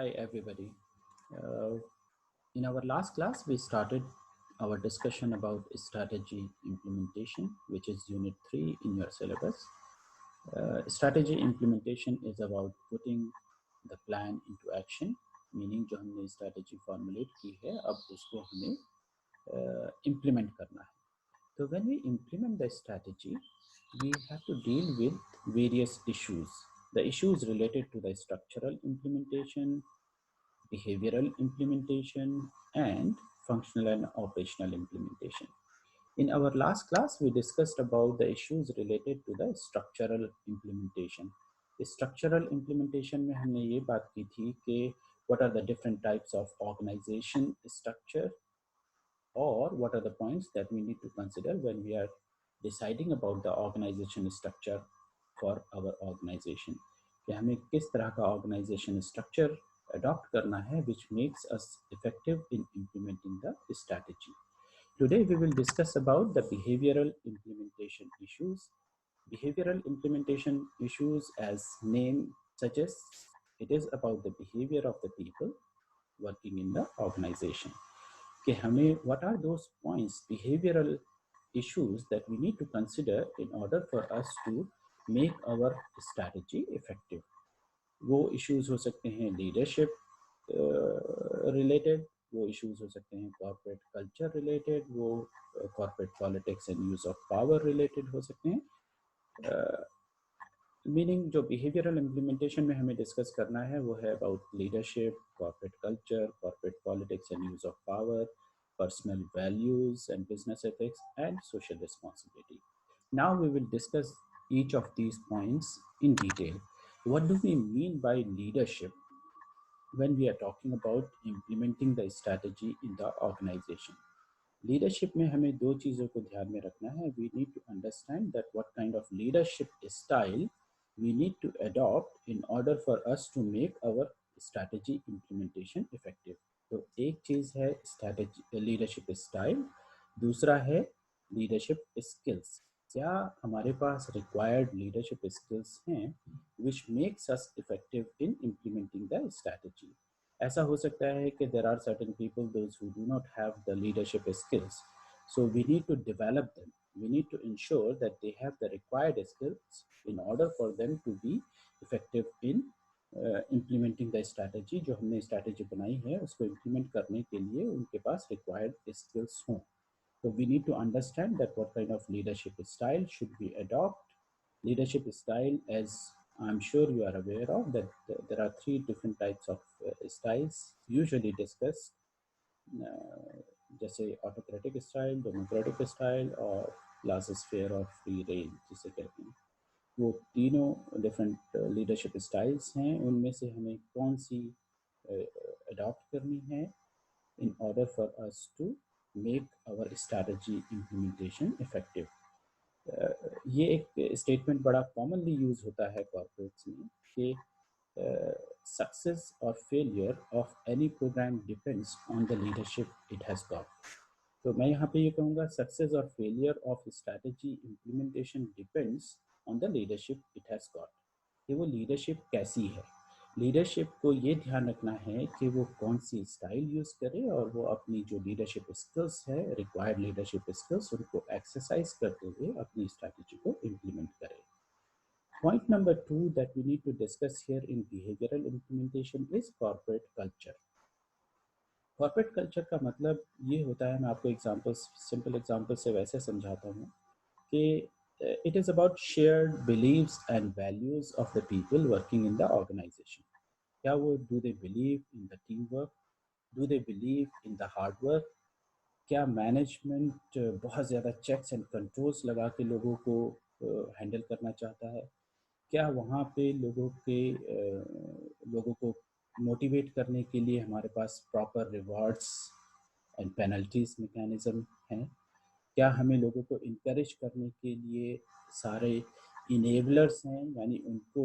Hi everybody. Uh, in our last class, we started our discussion about strategy implementation, which is unit 3 in your syllabus. Strategy implementation is about putting the plan into action, meaning जो हमने strategy formulate की है, अब उसको हमें implement करना है. So when we implement the strategy, we have to deal with various issues. The issues related to the structural implementation, behavioral implementation, and functional and operational implementation. In our last class, we discussed about the issues related to the structural implementation. Structural implementation में हमने ये बात की थी कि what are the different types of organization structure, or what are the points that we need to consider when we are deciding about the organization structure for our organization. कि हमें किस तरह का organization structure adopt करना है which makes us effective in implementing the strategy. Today we will discuss about the behavioral implementation issues. Behavioral implementation issues, as name suggests, it is about the behavior of the people working in the organization. कि हमें what are those points, behavioral issues that we need to consider in order for us to make our strategy effective. वो issues हो सकते हैं leadership related, वो issues हो सकते हैं corporate culture related, वो corporate politics and use of power related हो सकते हैं. मीनिंग जो बिहेवियरल इम्प्लीमेंटेशन में हमें डिस्कस करना है वो है about leadership, corporate culture, corporate politics and use of power, personal values and business ethics, and social responsibility. Now we will discuss each of these points in detail. What do we mean by leadership when we are talking about implementing the strategy in the organization? Leadership में हमें दो चीज़ों को ध्यान में रखना है. We need to understand that what kind of leadership style we need to adopt in order for us to make our strategy implementation effective. तो एक चीज़ है strategy leadership style, दूसरा है leadership skills. क्या हमारे पास required leadership skills हैं which makes us effective in implementing the strategy. ऐसा हो सकता है कि there are certain people those who do not have the leadership skills, so we need to develop them. We need to ensure that they have the required skills in order for them to be effective in implementing the strategy. जो हमने strategy बनाई है उसको implement करने के लिए उनके पास required skills हों. So we need to understand that what kind of leadership style should we adopt. Leadership style, as I'm sure you are aware of, that there are three different types of styles usually discussed, जैसे autocratic style, democratic style और larger of free range जिसे कहते हैं. वो तीनों different leadership styles हैं. उनमें से हमें कौन सी अडॉप्ट करनी है in order for us to make our strategy implementation effective. ये एक स्टेटमेंट बड़ा कॉमनली यूज होता है कॉर्पोरेट्स में कि success or failure of any program depends on the leadership it has got. तो मैं यहाँ पे ये कहूँगा सक्सेस और failure of strategy implementation depends on the leadership it has got. कि वो लीडरशिप कैसी है. लीडरशिप को ये ध्यान रखना है कि वो कौन सी स्टाइल यूज़ करे और वो अपनी जो लीडरशिप स्किल्स है, रिक्वायर्ड लीडरशिप स्किल्स, उनको एक्सरसाइज करते हुए अपनी स्ट्रैटेजी को इम्प्लीमेंट करे. Point number 2 that we need to discuss here in behavioral implementation is corporate culture. Corporate culture का मतलब ये होता है, मैं आपको एग्जांपल्स, सिंपल एग्जांपल से वैसे समझाता हूँ कि it is about shared beliefs and values of the people working in the organization. क्या वो do they believe in the teamwork? Do they believe in the hard work? क्या मैनेजमेंट बहुत ज़्यादा चेक्स एंड कंट्रोल्स लगा के लोगों को handle करना चाहता है? क्या वहाँ पे लोगों को मोटिवेट करने के लिए हमारे पास proper rewards and penalties mechanism हैं? क्या हमें लोगों को इनकरेज करने के लिए सारे इनेबलर्स हैं, यानी उनको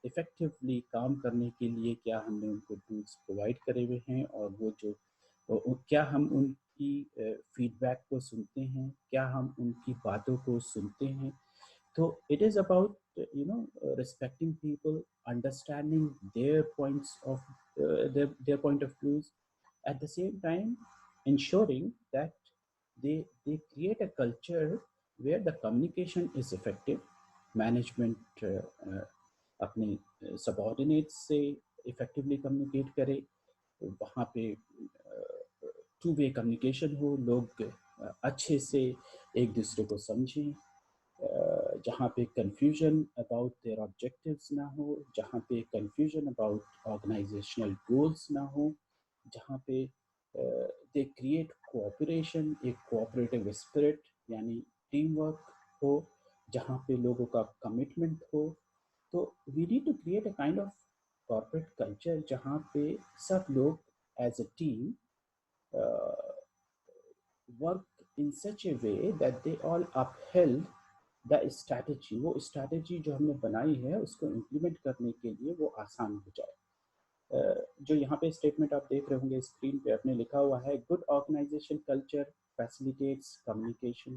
इफ़ेक्टिवली काम करने के लिए क्या हमने उनको टूल्स प्रोवाइड करे हुए हैं, और वो जो क्या हम उनकी फीडबैक को सुनते हैं, क्या हम उनकी बातों को सुनते हैं, So it is about respecting people, understanding their points of their point of views, at the same time ensuring that they create a culture where the communication is effective, management अपने सबॉर्डिनेट से effectively communicate करे, वहाँ पे two way communication हो, लोग अच्छे से एक दूसरे को समझें, जहाँ पे कंफ्यूजन अबाउट देयर ऑब्जेक्टिव्स ना हो, जहाँ पे कंफ्यूजन अबाउट ऑर्गेनाइजेशनल गोल्स ना हो, जहाँ पे दे क्रिएट कोऑपरेशन, एक कोऑपरेटिव स्पिरिट यानी टीम वर्क हो, जहाँ पे लोगों का कमिटमेंट हो. तो we need to create a kind of corporate culture जहाँ पे सब लोग as a team work in such a way that they all upheld the strategy. वो स्ट्रैटेजी जो हमने बनाई है उसको इम्प्लीमेंट करने के लिए वो आसान हो जाए. जो यहाँ पे स्टेटमेंट आप देख रहे होंगे स्क्रीन पे, अपने लिखा हुआ है, good organisation culture facilitates communication,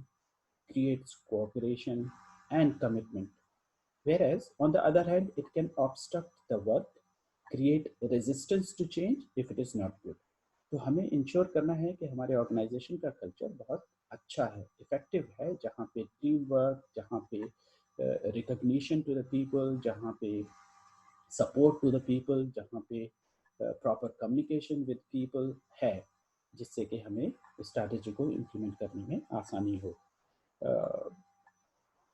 creates cooperation and commitment, whereas on the other hand it can obstruct the work, create resistance to change if it is not good. तो हमें इंश्योर करना है कि हमारे ऑर्गेनाइजेशन का कल्चर बहुत अच्छा है, इफेक्टिव है, जहाँ पे टीम वर्क, जहाँ पे रिकग्निशन टू द पीपल, जहाँ पे सपोर्ट टू द पीपल, जहाँ पे प्रॉपर कम्युनिकेशन विद पीपल है, जिससे कि हमें स्ट्रैटेजी को इम्प्लीमेंट करने में आसानी हो.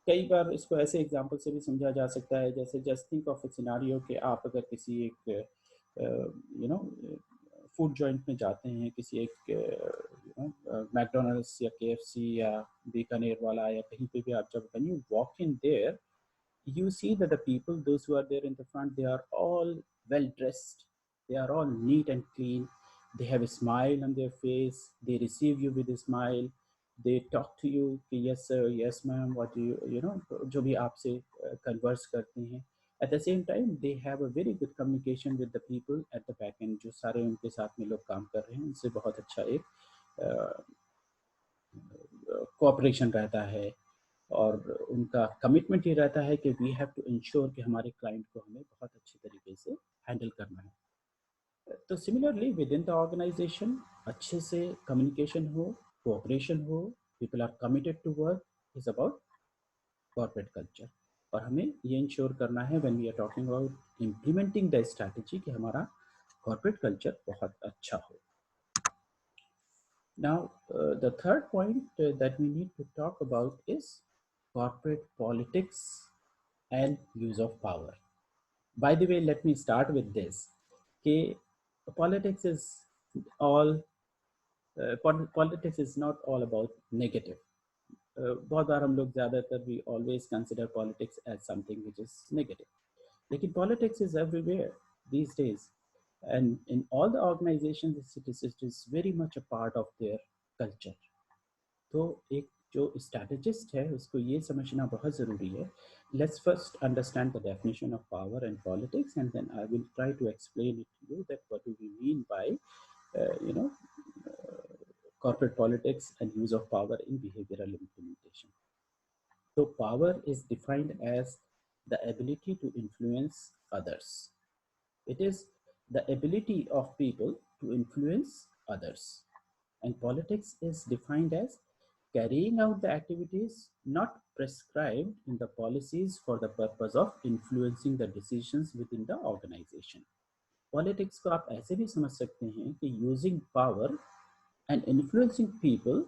कई बार इसको ऐसे एग्जांपल से भी समझा जा सकता है, जैसे just think of A scenario कि आप अगर किसी एक फूड जॉइंट में जाते हैं, किसी एक मैकडोनल्ड्स या KFC या बीकानेर वाला या कहीं पे भी आप जब when you walk in there, you see that the people, those who are there in the front, they are all well dressed, they are all neat and clean, they have a smile on their face, they receive you with a smile, they talk to you कि yes sir, yes ma'am, what do you know, जो भी आपसे converse करते हैं. At the same time they have a very good communication with the people at the back end, जो सारे उनके साथ में लोग काम कर रहे हैं उनसे बहुत अच्छा एक कोऑपरेशन रहता है, और उनका कमिटमेंट ये रहता है कि वी हैव टू इंश्योर कि हमारे क्लाइंट को हमें बहुत अच्छे तरीके से हैंडल करना है. तो similarly within the organisation अच्छे से कम्युनिकेशन हो, कोऑपरेशन हो, people are committed to work, is about corporate culture. और हमें ये इंश्योर करना है when we are talking about implementing the strategy कि हमारा कॉर्पोरेट कल्चर बहुत अच्छा हो. Now, the third point that we need to talk about is corporate politics and use of power. By the way, let me start with this. Okay, politics is all. Politics is not all about negative. बहुत बार हम लोग ज़्यादातर we always consider politics as something which is negative. लेकिन politics is everywhere these days, and in all the organizations it is very much a part of their culture. तो एक जो strategist है उसको ये समझना बहुत ज़रूरी है. Let's first understand the definition of power and politics and then I will try to explain it to you that what do we mean by corporate politics and use of power in behavioral implementation. So power is defined as the ability to influence others. It is the ability of people to influence others. And politics is defined as carrying out the activities not prescribed in the policies for the purpose of influencing the decisions within the organization. Politics को आप ऐसे भी समझ सकते हैं कि using power and influencing people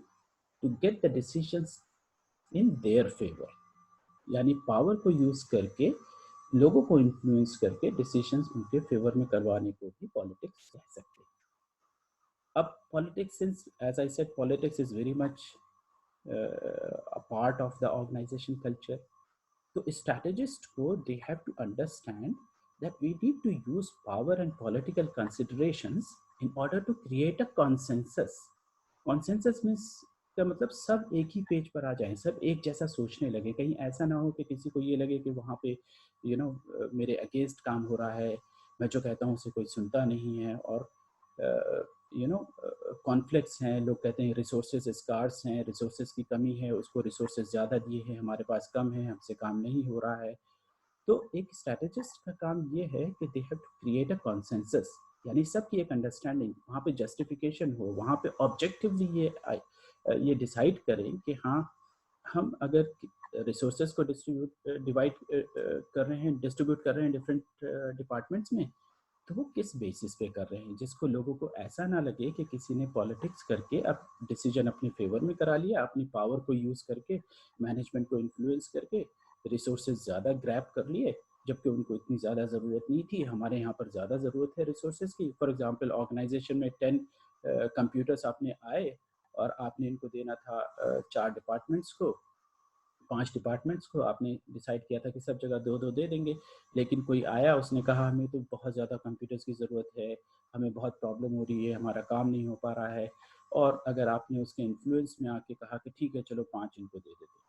to get the decisions in their favor. यानी power को यूज करके लोगों को इन्फ्लुएंस करके डिसीजंस उनके फेवर में करवाने को भी पॉलिटिक्स कह सकते हैं. अब politics, since as I said politics is very much a part of the organization culture, तो strategists को they have to understand that we need to use power and political considerations in order to create a consensus. Consensus means का मतलब सब एक ही page पर आ जाएं, सब एक जैसा सोचने लगे. कहीं ऐसा ना हो कि किसी को ये लगे कि वहाँ पे मेरे अगेंस्ट काम हो रहा है, मैं जो कहता हूँ उसे कोई सुनता नहीं है, और कॉन्फ्लिक्ट्स हैं, लोग कहते हैं रिसोर्सेज स्कार्स हैं, रिसोर्सेज की कमी है, उसको रिसोर्सेज ज़्यादा दिए हैं, हमारे पास कम है, हमसे काम नहीं हो रहा है। तो एक स्ट्रैटेजिस्ट का काम ये है कि they have to create a consensus, यानी सबकी एक अंडरस्टैंडिंग, वहाँ पे जस्टिफिकेशन हो, वहाँ पे ऑब्जेक्टिवली ये डिसाइड करें कि हाँ, हम अगर रिसोर्सेज को डिवाइड कर रहे हैं, डिस्ट्रीब्यूट कर रहे हैं डिफरेंट डिपार्टमेंट्स में, तो वो किस बेसिस पे कर रहे हैं, जिसको लोगों को ऐसा ना लगे कि किसी ने पॉलिटिक्स करके अब डिसीजन अपने फेवर में करा लिया, अपनी पावर को यूज़ करके, मैनेजमेंट को इन्फ्लुएंस करके रिसोर्सेज ज़्यादा ग्रैब कर लिए, जबकि उनको इतनी ज़्यादा ज़रूरत नहीं थी। हमारे यहाँ पर ज़्यादा ज़रूरत है रिसोर्सेज की। फॉर एग्जांपल, ऑर्गेनाइजेशन में 10 कंप्यूटर्स आपने आए और आपने इनको देना था 4 डिपार्टमेंट्स को, 5 डिपार्टमेंट्स को, आपने डिसाइड किया था कि सब जगह 2-2 दे देंगे। लेकिन कोई आया, उसने कहा हमें तो बहुत ज़्यादा कंप्यूटर्स की ज़रूरत है, हमें बहुत प्रॉब्लम हो रही है, हमारा काम नहीं हो पा रहा है। और अगर आपने उसके इन्फ्लुएंस में आके कहा कि ठीक है चलो 5 इनको दे देते,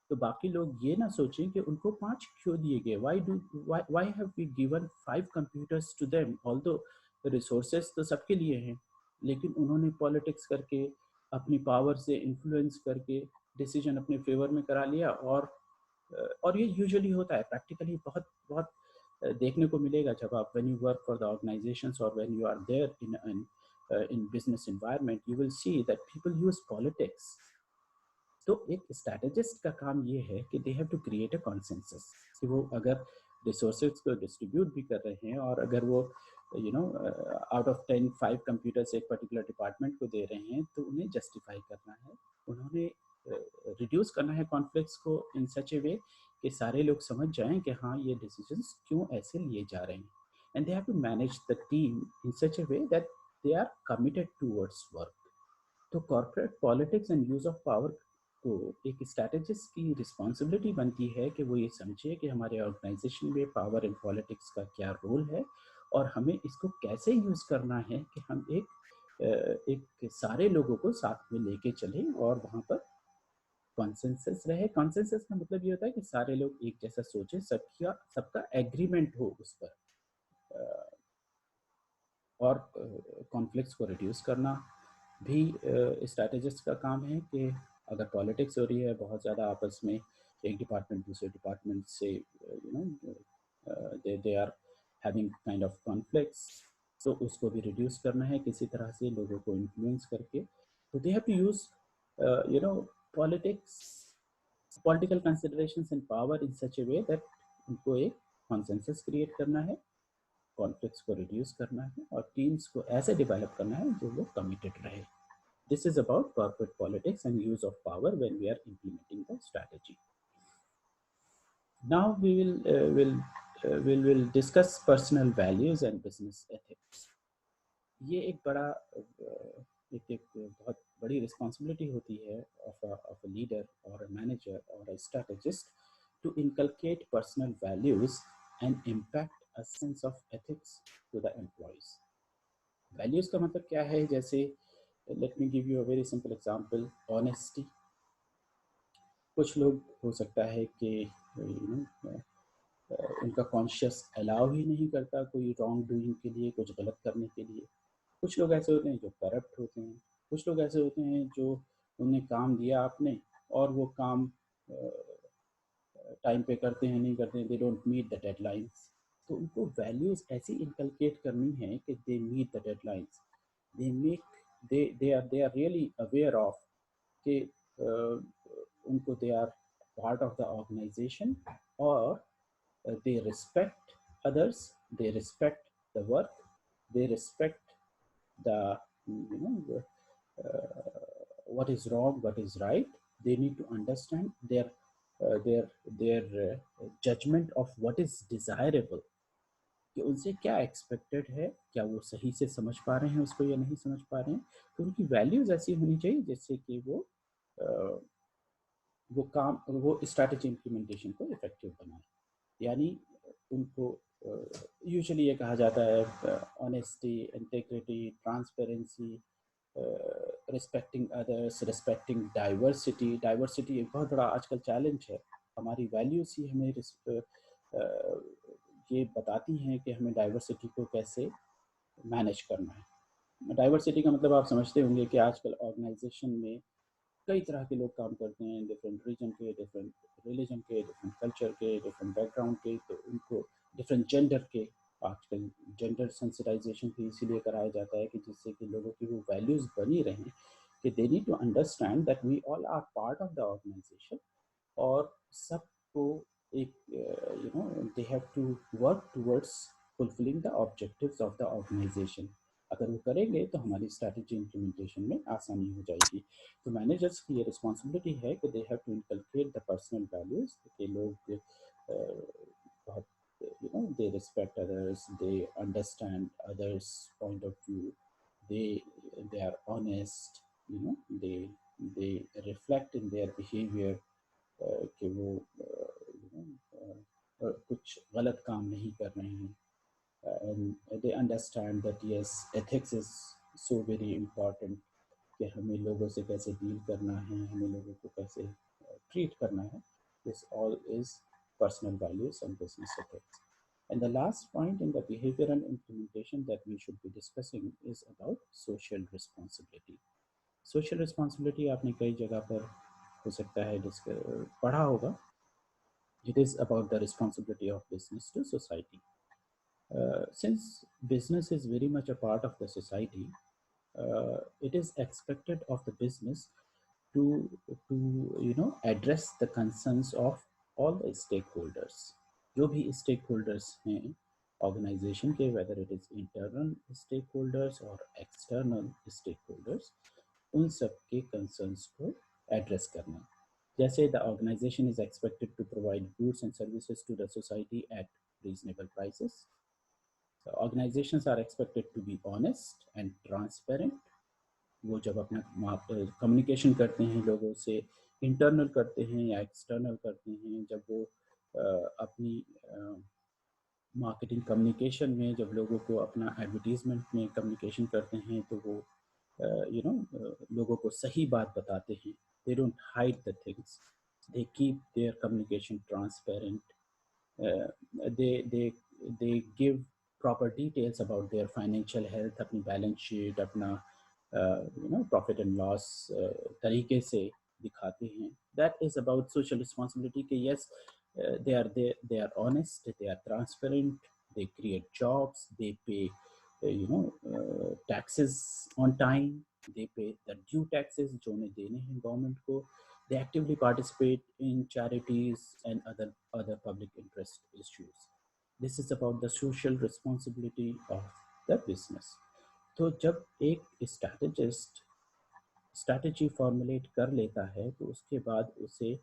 तो बाकी लोग ये ना सोचें कि उनको 5 क्यों दिए गए, why have we given 5 computers to them, although resources तो सबके लिए हैं, लेकिन उन्होंने पॉलिटिक्स करके, अपनी पावर से इन्फ्लुएंस करके डिसीजन अपने फेवर में करा लिया। और ये यूजुअली होता है प्रैक्टिकली, बहुत बहुत देखने को मिलेगा जब आप when you work for the organisations और when you are there in business environment, you will see that people use politics. तो एक स्ट्रैटेजिस्ट का काम ये है कि they have to create a consensus, कि वो अगर रिसोर्सेज को डिस्ट्रीब्यूट भी कर रहे हैं, और अगर वो आउट ऑफ 10 5 कंप्यूटर्स एक पर्टिकुलर डिपार्टमेंट को दे रहे हैं, तो उन्हें जस्टिफाई करना है, उन्होंने रिड्यूस करना है कॉन्फ्लिक्ट्स को इन सच ए वे कि सारे लोग समझ जाएं कि हाँ, ये डिसीजंस क्यों ऐसे लिए जा रहे हैं। And they have to manage the team in such a way that they are committed towards work. तो corporate politics and use of power को एक स्ट्रैटेजिस्ट की रिस्पॉन्सिबिलिटी बनती है कि वो ये समझे कि हमारे ऑर्गेनाइजेशन में पावर एंड पॉलिटिक्स का क्या रोल है, और हमें इसको कैसे यूज़ करना है कि हम एक सारे लोगों को साथ में लेके चलें और वहाँ पर कॉन्सेंसस रहे। कॉन्सेंसस का मतलब ये होता है कि सारे लोग एक जैसा सोचें, सबका एग्रीमेंट हो उस पर, और कॉन्फ्लिक्ट्स को रिड्यूस करना भी स्ट्रैटेजिस्ट का काम है। कि अगर पॉलिटिक्स हो रही है बहुत ज़्यादा आपस में, एक डिपार्टमेंट दूसरे डिपार्टमेंट से they are having kind of conflicts, तो उसको भी रिड्यूस करना है किसी तरह से लोगों को इन्फ्लुएंस करके। तो they have to use politics, political considerations and power in such a way that उनको एक कॉन्सेंसस क्रिएट करना है, कॉन्फ्लिक्ट्स को रिड्यूस करना है, और टीम्स को ऐसे डेवलप करना है जो लोग कमिटेड रहे। This is about corporate politics and use of power when we are implementing the strategy. Now we will discuss personal values and business ethics. ये एक बड़ा एक बहुत बड़ी रिस्पॉन्सिबिलिटी होती है of a leader or a manager or a strategist to inculcate personal values and impact a sense of ethics to the employees. Values का मतलब क्या है? जैसे let me give you a very simple example, honesty. कुछ लोग हो सकता है कि उनका कॉन्शियस अलाउ ही नहीं करता कोई रॉन्ग डूइंग के लिए, कुछ गलत करने के लिए। कुछ लोग ऐसे होते हैं जो करप्ट होते हैं। कुछ लोग ऐसे होते हैं जो उन्हें काम दिया आपने और वो काम टाइम पे करते हैं नहीं करते हैं, they don't meet the deadlines. तो उनको वैल्यूज ऐसी इनकलकेट करनी है कि they meet the deadlines, they make they are really aware of कि उनको they are part of the organization, और they respect others, they respect the work, they respect the what is wrong, what is right. They need to understand their judgment of what is desirable, कि उनसे क्या expected है, क्या वो सही से समझ पा रहे हैं उसको या नहीं समझ पा रहे हैं। तो उनकी वैल्यूज ऐसी होनी चाहिए जिससे कि वो स्ट्रैटेजी इम्प्लीमेंटेशन को इफेक्टिव बनाए। यानी उनको यूजुअली ये कहा जाता है honesty, integrity, transparency, respecting others, respecting diversity. Diversity एक बहुत बड़ा आजकल चैलेंज है। हमारी वैल्यूज ही हमें ये बताती हैं कि हमें डाइवर्सिटी को कैसे मैनेज करना है। डाइवर्सिटी का मतलब आप समझते होंगे कि आजकल ऑर्गेनाइजेशन में कई तरह के लोग काम करते हैं, डिफरेंट रीजन के, डिफरेंट रिलीजन के, डिफरेंट कल्चर के, डिफरेंट बैकग्राउंड के, तो उनको डिफरेंट जेंडर के, आजकल जेंडर सेंसिटाइजेशन भी इसीलिए कराया जाता है कि जिससे कि लोगों की वो वैल्यूज़ बनी रहें कि they need to understand that we all are part of the organisation, और सबको एक they have to work towards fulfilling the objectives of the organisation. अगर वो करेंगे तो हमारी स्ट्रैटेजी इम्प्लीमेंटेशन में आसानी हो जाएगी। तो मैनेजर्स की ये रिस्पॉन्सिबिलिटी है कि they have to inculcate the personal values, कि लोग बहुत they respect others, they understand others point of view, they they are honest, they reflect in their behavior, कि वो कुछ गलत काम नहीं कर रहे हैं, and they understand that yes, ethics is so very important, कि हमें लोगों से कैसे डील करना है, हमें लोगों को कैसे ट्रीट करना है. This all is personal values and business ethics. And the last point in the behavioral implementation that we should be discussing is about social responsibility. Social responsibility आपने कई जगह पर हो सकता है पढ़ा होगा. It is about the responsibility of business to society. Since business is very much a part of the society, it is expected of the business to address the concerns of all the stakeholders. जो भी stakeholders हैं organization के, whether it is internal stakeholders or external stakeholders, उन सब के concerns को address करना. जैसे the organization is expected to provide goods and services to the society at reasonable prices. So organizations are expected to be honest and transparent. वो जब अपना communication करते हैं लोगों से, इंटरनल करते हैं या एक्सटर्नल करते हैं, जब वो अपनी मार्केटिंग कम्युनिकेशन में जब लोगों को अपना एडवर्टीजमेंट में कम्युनिकेशन करते हैं, तो वो लोगों को सही बात बताते हैं. They don't hide the things, they keep their communication transparent. they give proper details about their financial health, अपनी बैलेंस शीट, अपना प्रॉफिट एंड लॉस तरीके से दिखाते हैं. That is about social responsibility कि yes, they are honest, they are transparent, they create jobs, they pay taxes on time, they pay the due taxes जो उन्हें देने हैं गवर्नमेंट को. They actively participate in charities and other public interest issues. This is about the social responsibility of the business. तो जब एक strategist strategy formulate कर लेता है, तो उसके बाद उसे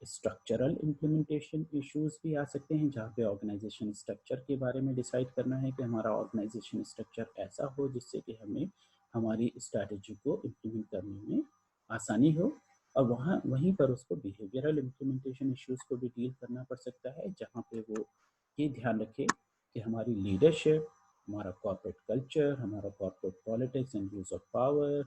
स्ट्रक्चरल इम्प्लीमेंटेशन इश्यूज भी आ सकते हैं, जहाँ पे ऑर्गेनाइजेशन स्ट्रक्चर के बारे में डिसाइड करना है कि हमारा ऑर्गेनाइजेशन स्ट्रक्चर ऐसा हो जिससे कि हमें हमारी स्ट्रैटेजी को इम्प्लीमेंट करने में आसानी हो. और वहीं पर उसको बिहेवियरल इम्प्लीमेंटेशन इश्यूज को भी डील करना पड़ सकता है, जहाँ पे वो ये ध्यान रखे कि हमारी लीडरशिप, हमारा कॉर्पोरेट कल्चर, हमारा corporate politics and use of power,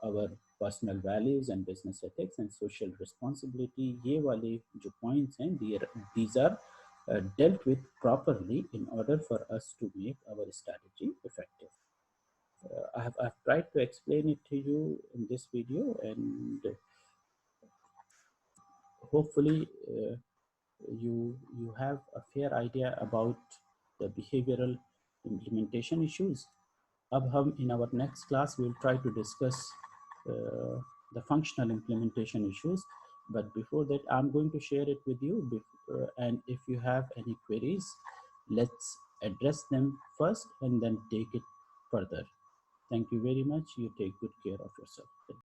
our personal values and business ethics and social responsibility, ये वाले जो points हैं, these are dealt with properly in order for us to make our strategy effective. I've tried to explain it to you in this video, and hopefully you have a fair idea about the behavioral implementation issues. अब हम in our next class we will try to discuss the functional implementation issues, but before that I'm going to share it with you, and if you have any queries, let's address them first and then take it further. Thank you very much. You take good care of yourself.